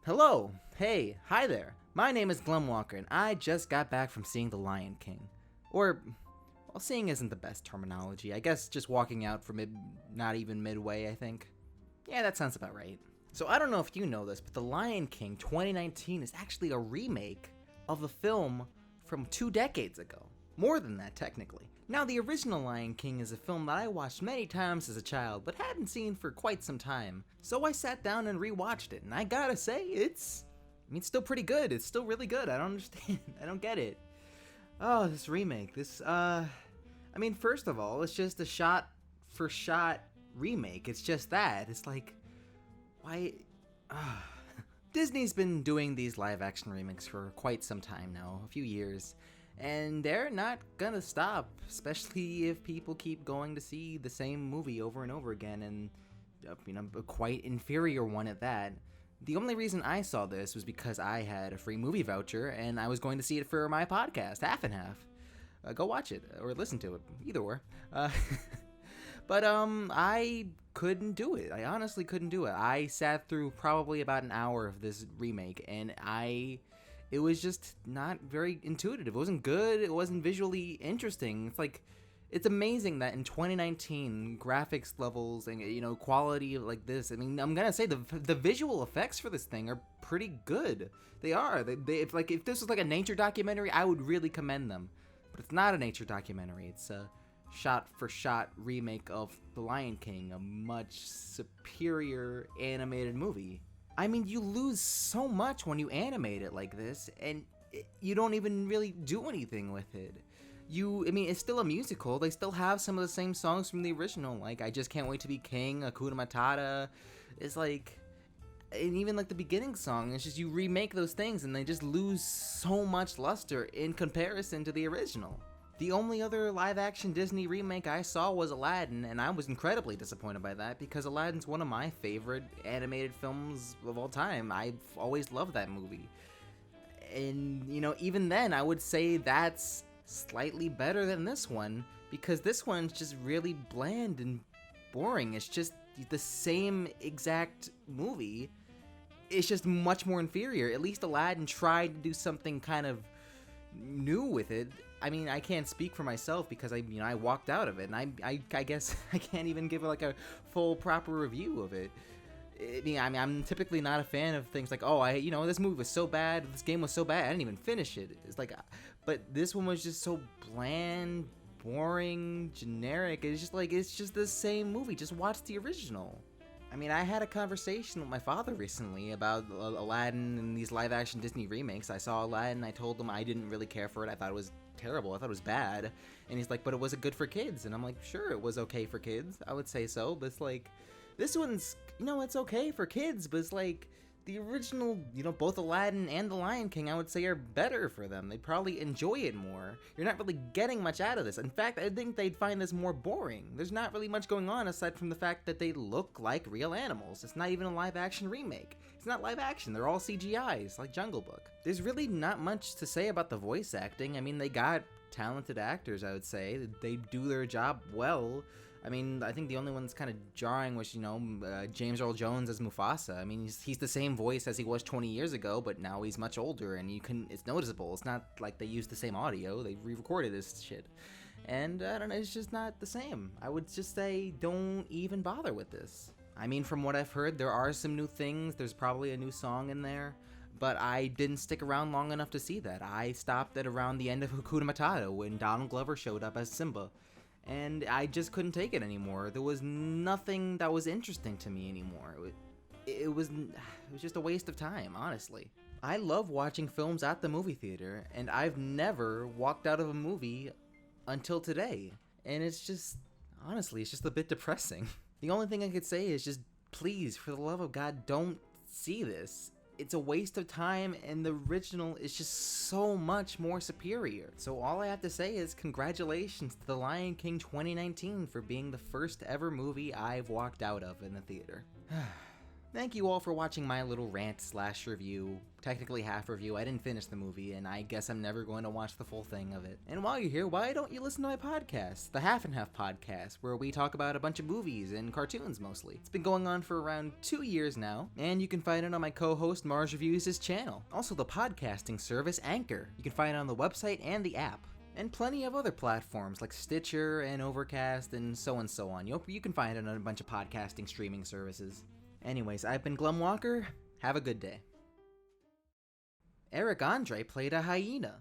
Hello, hey, hi there. My name is Glem and I just got back from seeing The Lion King. Or, well, seeing isn't the best terminology. I guess just walking out from it, not even midway, I think. Yeah, that sounds about right. So I don't know if you know this, but The Lion King 2019 is actually a remake of a film from 2 decades ago. More than that, technically. Now, the original Lion King is a film that I watched many times as a child, but hadn't seen for quite some time. So I sat down and rewatched it, and I gotta say, it's still pretty good. It's still really good. I don't understand. I don't get it. Oh, this remake. First of all, it's just a shot-for-shot remake. It's just that. It's like, why... Disney's been doing these live-action remakes for quite some time now, a few years. And they're not gonna stop, especially if people keep going to see the same movie over and over again, and, a quite inferior one at that. The only reason I saw this was because I had a free movie voucher, and I was going to see it for my podcast, Half and Half. Go watch it, or listen to it, either or. But I couldn't do it. I honestly couldn't do it. I sat through probably about an hour of this remake, and it was just not very intuitive. It wasn't good. It wasn't visually interesting. It's amazing that in 2019, graphics levels and, quality like this, I'm gonna say the visual effects for this thing are pretty good. They are. If this was like a nature documentary, I would really commend them. But it's not a nature documentary. It's a shot-for-shot remake of The Lion King, a much superior animated movie. You lose so much when you animate it like this, and you don't even really do anything with it. It's still a musical. They still have some of the same songs from the original, like I Just Can't Wait to Be King, Hakuna Matata. And even the beginning song, it's just you remake those things and they just lose so much luster in comparison to the original. The only other live-action Disney remake I saw was Aladdin, and I was incredibly disappointed by that because Aladdin's one of my favorite animated films of all time. I've always loved that movie. And, even then, I would say that's slightly better than this one because this one's just really bland and boring. It's just the same exact movie. It's just much more inferior. At least Aladdin tried to do something kind of new with it. I can't speak for myself because I walked out of it, and I guess I can't even give a full proper review of it. I'm typically not a fan of things like, this movie was so bad, this game was so bad, I didn't even finish it. But this one was just so bland, boring, generic. It's just the same movie. Just watch the original. I had a conversation with my father recently about Aladdin and these live-action Disney remakes. I saw Aladdin, I told him I didn't really care for it. I thought it was terrible. I thought it was bad. And he's like, but it was good for kids. And I'm like, sure, it was okay for kids. I would say so. But it's this one's, it's okay for kids. But it's the original, both Aladdin and The Lion King, I would say are better for them. They'd probably enjoy it more. You're not really getting much out of this. In fact, I think they'd find this more boring. There's not really much going on aside from the fact that they look like real animals. It's not even a live-action remake. It's not live action. They're all CGIs, like Jungle Book. There's really not much to say about the voice acting. They got talented actors, I would say. They do their job well. I think the only one that's kind of jarring was, James Earl Jones as Mufasa. He's the same voice as he was 20 years ago, but now he's much older, and it's noticeable. It's not like they used the same audio. They re-recorded this shit. And, I don't know, it's just not the same. I would just say, don't even bother with this. From what I've heard, there are some new things. There's probably a new song in there. But I didn't stick around long enough to see that. I stopped at around the end of Hakuna Matata when Donald Glover showed up as Simba. And I just couldn't take it anymore. There was nothing that was interesting to me anymore. It was just a waste of time, honestly. I love watching films at the movie theater, and I've never walked out of a movie until today. And it's just a bit depressing. The only thing I could say is just, please, for the love of God, don't see this. It's a waste of time, and the original is just so much more superior. So all I have to say is congratulations to The Lion King 2019 for being the first ever movie I've walked out of in the theater. Thank you all for watching my little rant slash review, technically half review. I didn't finish the movie, and I guess I'm never going to watch the full thing of it. And while you're here, why don't you listen to my podcast, the Half and Half podcast, where we talk about a bunch of movies and cartoons mostly. It's been going on for around 2 years now, and you can find it on my co-host Mars Reviews' channel. Also the podcasting service Anchor. You can find it on the website and the app. And plenty of other platforms like Stitcher and Overcast and so on. You can find it on a bunch of podcasting streaming services. Anyways, I've been Glem Walker. Have a good day. Eric Andre played a hyena.